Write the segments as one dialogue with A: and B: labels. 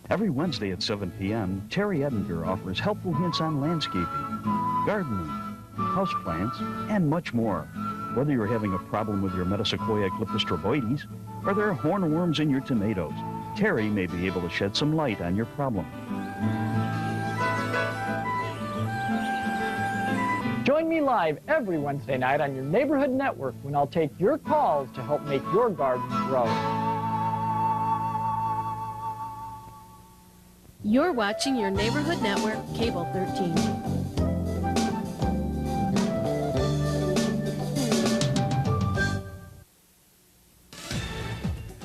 A: Every Wednesday at 7 p.m., Terry Edinger offers helpful hints on landscaping, gardening, houseplants, and much more. Whether you're having a problem with your Metasequoia Ecliptus stroboides or there are hornworms in your tomatoes, Terry may be able to shed some light on your problem.
B: Join me live every Wednesday night on your Neighborhood Network when I'll take your calls to help make your garden grow.
C: You're watching your Neighborhood Network, Cable 13.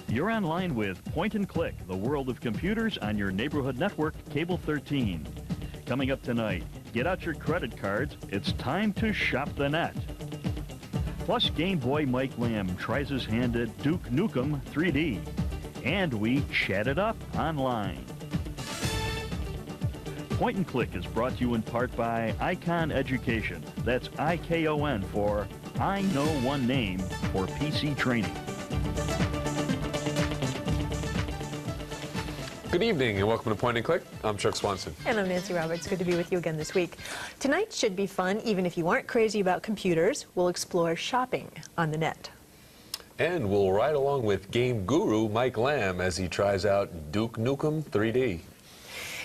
A: You're online with Point and Click, the world of computers on your Neighborhood Network, Cable 13. Coming up tonight, get out your credit cards. It's time to shop the net. Plus, Game Boy Mike Lamb tries his hand at Duke Nukem 3D. And we chat it up online. Point and Click is brought to you in part by Icon Education. That's I-K-O-N for I Know One Name for PC Training.
D: Good evening and welcome to Point and Click. I'm Chuck Swanson.
E: And I'm Nancy Roberts. Good to be with you again this week. Tonight should be fun, even if you aren't crazy about computers. We'll explore shopping on the net.
D: And we'll ride along with game guru Mike Lamb as he tries out Duke Nukem 3D.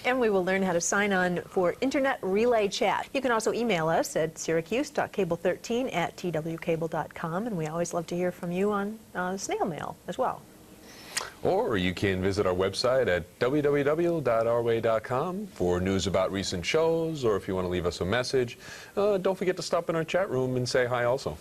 E: And we will learn how to sign on for Internet Relay Chat. You can also email us at syracuse.cable13@twcable.com, and we always love to hear from you on snail mail as well.
D: Or you can visit our website at www.ourway.com for news about recent shows, or if you want to leave us a message, don't forget to stop in our chat room and say hi also.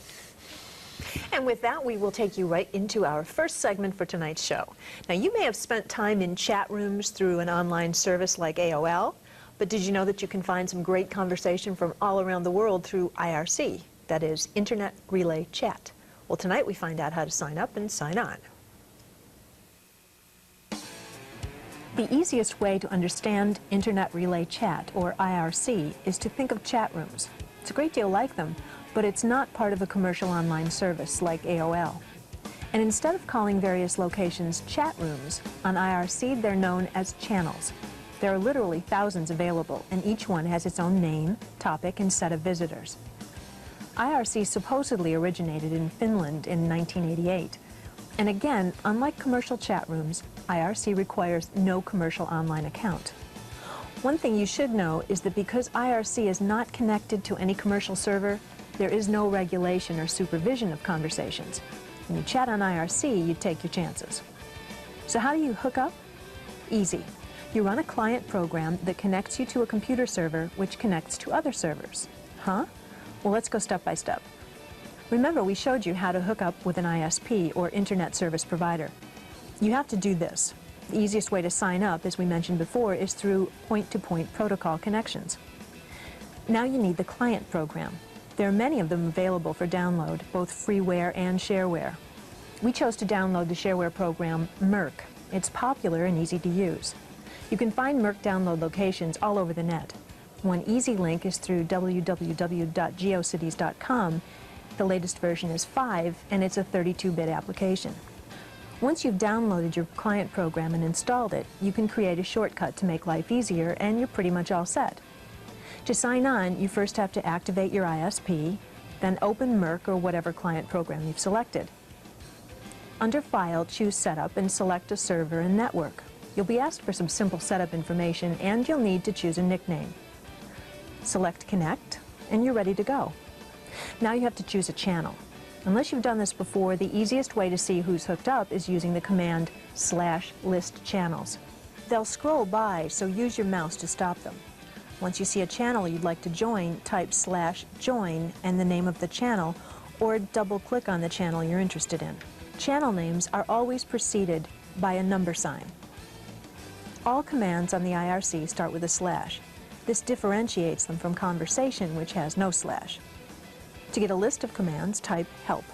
E: And with that, we will take you right into our first segment for tonight's show. Now, you may have spent time in chat rooms through an online service like AOL, but did you know that you can find some great conversation from all around the world through IRC, that is, Internet Relay Chat? Well, tonight we find out how to sign up and sign on. The easiest way to understand Internet Relay Chat, or IRC, is to think of chat rooms. It's a great deal like them, but it's not part of a commercial online service like AOL. And instead of calling various locations chat rooms, on IRC they're known as channels. There are literally thousands available, and each one has its own name, topic, and set of visitors. IRC supposedly originated in Finland in 1988. And again, unlike commercial chat rooms, IRC requires no commercial online account. One thing you should know is that because IRC is not connected to any commercial server, there is no regulation or supervision of conversations. When you chat on IRC, you take your chances. So how do you hook up? Easy. You run a client program that connects you to a computer server which connects to other servers. Huh? Well, let's go step by step. Remember, we showed you how to hook up with an ISP, or Internet Service Provider. You have to do this. The easiest way to sign up, as we mentioned before, is through point-to-point protocol connections. Now you need the client program. There are many of them available for download, both freeware and shareware. We chose to download the shareware program Merc. It's popular and easy to use. You can find Merc download locations all over the net. One easy link is through www.geocities.com. The latest version is 5, and it's a 32-bit application. Once you've downloaded your client program and installed it, you can create a shortcut to make life easier, and you're pretty much all set. To sign on, you first have to activate your ISP, then open Merc or whatever client program you've selected. Under File, choose Setup and select a server and network. You'll be asked for some simple setup information, and you'll need to choose a nickname. Select Connect, and you're ready to go. Now you have to choose a channel. Unless you've done this before, the easiest way to see who's hooked up is using the command /list channels. They'll scroll by, so use your mouse to stop them. Once you see a channel you'd like to join, type /join and the name of the channel, or double-click on the channel you're interested in. Channel names are always preceded by a number sign. All commands on the IRC start with a /. This differentiates them from conversation, which has no /. To get a list of commands, type help.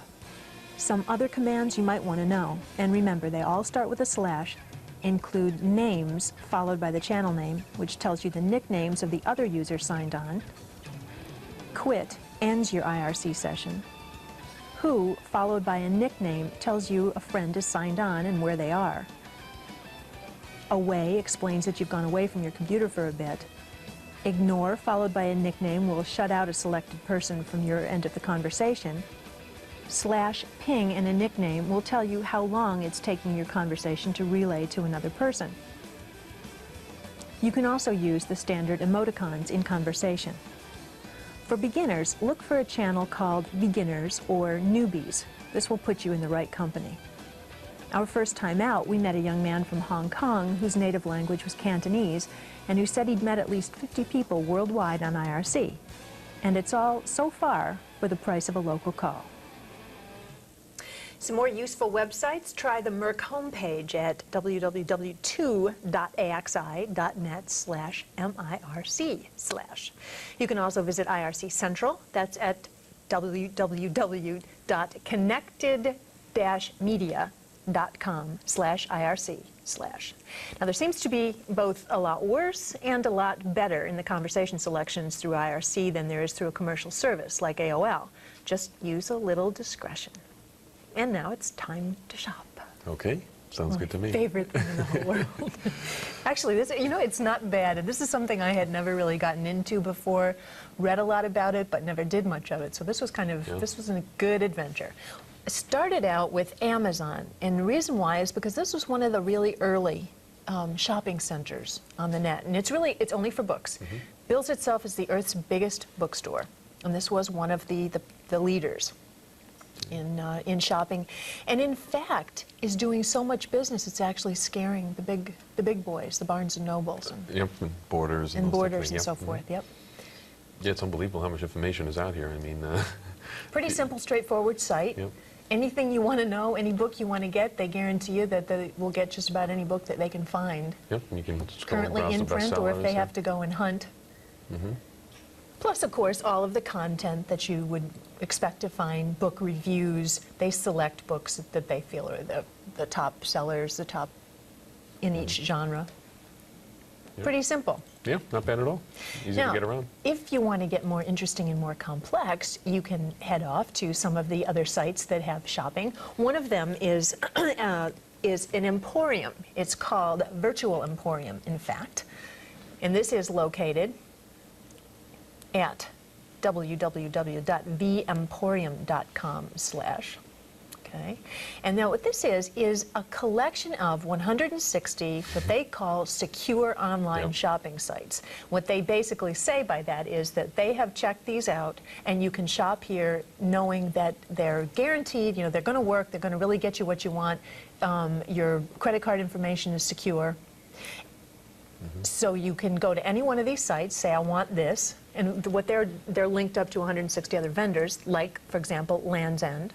E: Some other commands you might want to know, and remember they all start with a /, include names followed by the channel name, which tells you the nicknames of the other users signed on. Quit ends your IRC session. Who, followed by a nickname, tells you a friend is signed on and where they are. Away explains that you've gone away from your computer for a bit. Ignore followed by a nickname will shut out a selected person from your end of the conversation. /ping and a nickname will tell you how long it's taking your conversation to relay to another person. You can also use the standard emoticons in conversation. For beginners, look for a channel called Beginners or Newbies. This will put you in the right company. Our first time out, we met a young man from Hong Kong whose native language was Cantonese and who said he'd met at least 50 people worldwide on IRC. And it's all, so far, for the price of a local call. Some more useful websites. Try the Merck homepage at www.axi.net/MIRC/. You can also visit IRC Central. That's at www.connected-media.com/IRC/. Now, there seems to be both a lot worse and a lot better in the conversation selections through IRC than there is through a commercial service like AOL. Just use a little discretion. And now it's time to shop.
D: Okay, sounds good to me.
E: Favorite thing in the whole world. Actually, this, you know, it's not bad. This is something I had never really gotten into before, read a lot about it, but never did much of it. So this was kind of, this was a good adventure. I started out with Amazon, and the reason why is because this was one of the really early shopping centers on the net, and it's only for books. Bills itself as the Earth's biggest bookstore, and this was one of the leaders in shopping, and in fact is doing so much business it's actually scaring the big boys, the Barnes and Nobles, and
D: Yep, and Borders and
E: Borders and so forth. Yep.
D: Yeah, it's unbelievable how much information is out here. I mean,
E: Pretty simple, straightforward site.
D: Yep.
E: Anything you want to know, any book you want to get, they guarantee you that they will get just about any book that they can find.
D: Yep, and you can scroll and
E: Currently
D: browse
E: in
D: the
E: print, or if they
D: bestsellers,
E: have to go and hunt. Plus, of course, all of the content that you would expect to find, book reviews. They select books that they feel are the top sellers, the top in each genre. Pretty simple.
D: Yeah, not bad at all. Easy
E: Now,
D: to get around.
E: if you want to get more interesting and more complex, you can head off to some of the other sites that have shopping. One of them is an emporium. It's called Virtual Emporium, in fact. And this is located at www.vemporium.com/. Okay. And now what this is a collection of 160 what they call secure online shopping sites. What they basically say by that is that they have checked these out, and you can shop here knowing that they're guaranteed, you know, they're going to work, they're going to really get you what you want, your credit card information is secure. So you can go to any one of these sites, say I want this, and what they're linked up to 160 other vendors, like, for example, Land's End.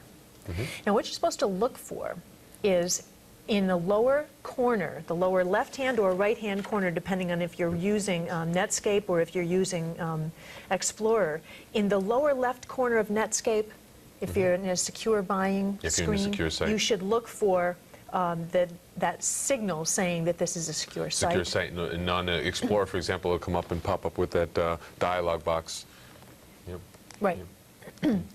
E: Now, what you're supposed to look for is in the lower corner, the lower left-hand or right-hand corner, depending on if you're using Netscape or if you're using Explorer. In the lower left corner of Netscape, if you're in a secure buying screen, you should look for that signal saying that this is a secure site.
D: Secure site. And on Explorer, for example, it'll come up and pop up with that dialog box. Yep.
E: Right.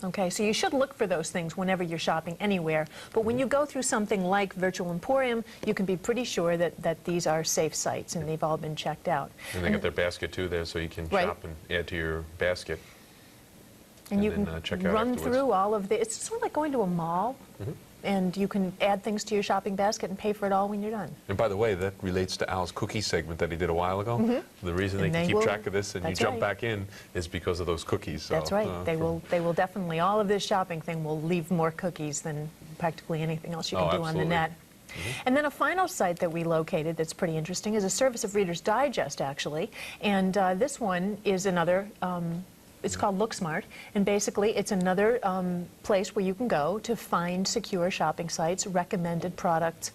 E: Okay, so you should look for those things whenever you're shopping anywhere. But when you go through something like Virtual Emporium, you can be pretty sure that these are safe sites and they've all been checked out.
D: And they got their basket too there, so you can shop and add to your basket.
E: And you
D: then,
E: can
D: check out
E: run
D: afterwards.
E: through all of the, it's sort of like going to a mall. And you can add things to your shopping basket and pay for it all when you're done.
D: And by the way, that relates to Al's cookie segment that he did a while ago. The reason they can keep track of this and you jump back in is because of those cookies. So,
E: that's right. They will definitely, all of this shopping thing will leave more cookies than practically anything else you can do on the net. And then a final site that we located that's pretty interesting is a service of Reader's Digest, actually. And this one is another, it's called LookSmart, and basically it's another place where you can go to find secure shopping sites, recommended products,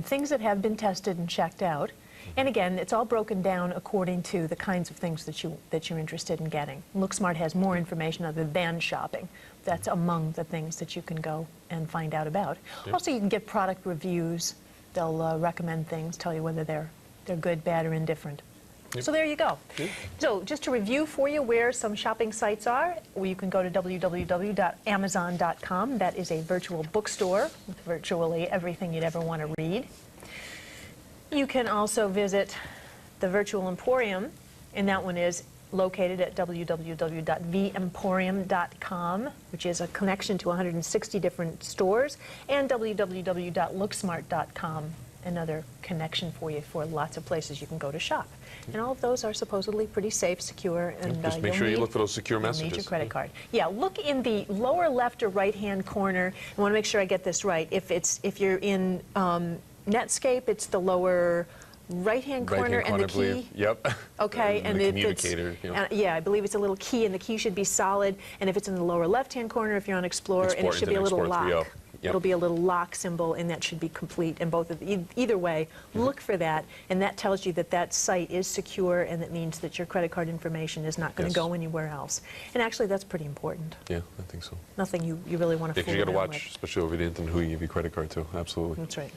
E: things that have been tested and checked out. And again, it's all broken down according to the kinds of things that you're interested in getting. LookSmart has more information other than shopping. That's among the things that you can go and find out about. Also, you can get product reviews. They'll recommend things, tell you whether they're good, bad, or indifferent. So there you go. So just to review for you where some shopping sites are, you can go to www.amazon.com. That is a virtual bookstore with virtually everything you'd ever want to read. You can also visit the Virtual Emporium, and that one is located at www.vemporium.com, which is a connection to 160 different stores, and www.looksmart.com, another connection for you for lots of places you can go to shop. And all of those are supposedly pretty safe, secure, and
D: just make sure you look for those secure
E: you'll
D: messages.
E: need your credit card. Yeah, look in the lower left or right-hand corner. I want to make sure I get this right. If you're in Netscape, it's the lower right-hand corner and the key.
D: Yep.
E: Okay,
D: and
E: and
D: the
E: if it's
D: communicator.
E: yeah, I believe it's a little key, and the key should be solid. And if it's in the lower left-hand corner, if you're on Explorer, and it should be a little
D: Explorer 3.0.
E: lock.
D: Yep.
E: It'll be a little lock symbol, and that should be complete. And both of either way, look for that, and that tells you that that site is secure, and that means that your credit card information is not going to
D: Yes.
E: go anywhere else. And actually, that's pretty important.
D: Yeah, I think so.
E: Nothing you really want to
D: Because
E: fool
D: you got to
E: around
D: watch,
E: with.
D: especially over the internet, who you give your credit card to. Absolutely.
E: That's right.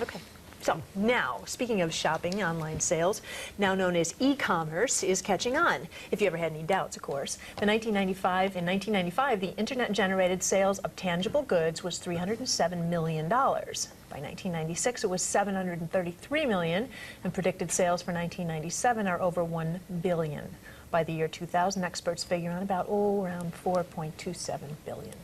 E: Okay. So now, speaking of shopping, online sales, now known as e-commerce, is catching on. If you ever had any doubts, of course. In 1995, the internet-generated sales of tangible goods was $307 million. By 1996, it was $733 million, and predicted sales for 1997 are over $1 billion. By the year 2000, experts figure on about, around $4.27 billion.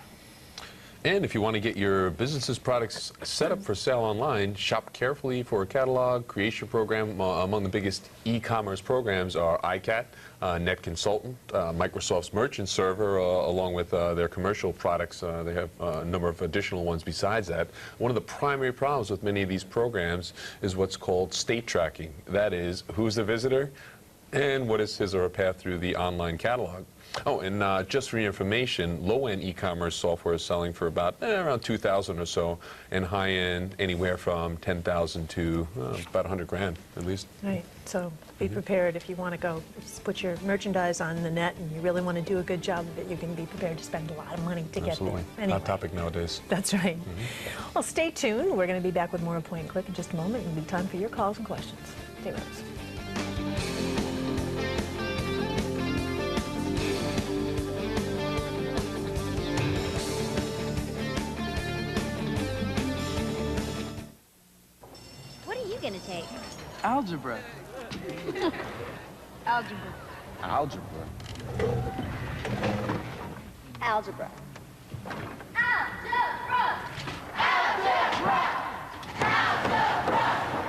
D: And if you want to get your business's products set up for sale online, shop carefully for a catalog creation program. Among the biggest e-commerce programs are iCat, Net Consultant, Microsoft's Merchant Server, along with their commercial products. They have a number of additional ones besides that. One of the primary problems with many of these programs is what's called state tracking. That is, who's the visitor and what is his or her path through the online catalog. Oh, and just for your information, low-end e-commerce software is selling for about around $2,000 or so, and high-end anywhere from $10,000 to about $100,000 at least.
E: Right. So be prepared if you want to go put your merchandise on the net and you really want to do a good job of it. You can be prepared to spend a lot of money to
D: Absolutely.
E: get there. Anyway.
D: Hot topic nowadays.
E: That's right. Well, stay tuned. We're going to be back with more of Point and Click in just a moment. It'll be time for your calls and questions. Stay with us.
F: What are you gonna take?
G: Algebra.
F: Algebra.
G: Algebra.
F: Algebra.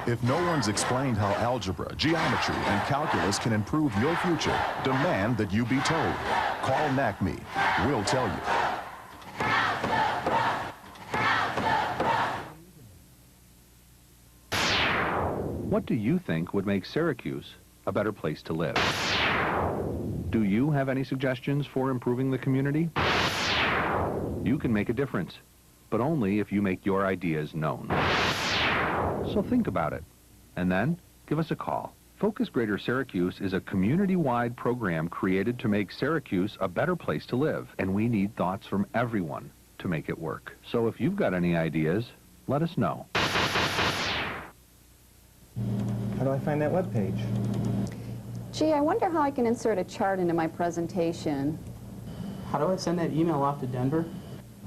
H: If no one's explained how algebra, geometry, and calculus can improve your future, demand that you be told. Call NACME. We'll tell you.
I: What do you think would make Syracuse a better place to live? Do you have any suggestions for improving the community? You can make a difference, but only if you make your ideas known. So think about it, and then give us a call. Focus Greater Syracuse is a community-wide program created to make Syracuse a better place to live, and we need thoughts from everyone to make it work. So if you've got any ideas, let us know.
J: How do I find that webpage?
K: Gee, I wonder how I can insert a chart into my presentation.
G: How do I send that email off to Denver?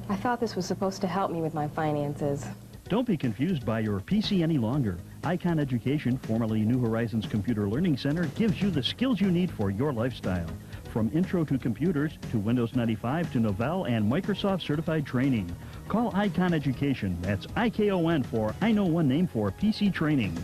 L: I thought this was supposed to help me with my finances.
A: Don't be confused by your PC any longer. Icon Education, formerly New Horizons Computer Learning Center, gives you the skills you need for your lifestyle. From Intro to Computers to Windows 95 to Novell and Microsoft Certified Training. Call Icon Education. That's IKON for I Know One Name for PC Training.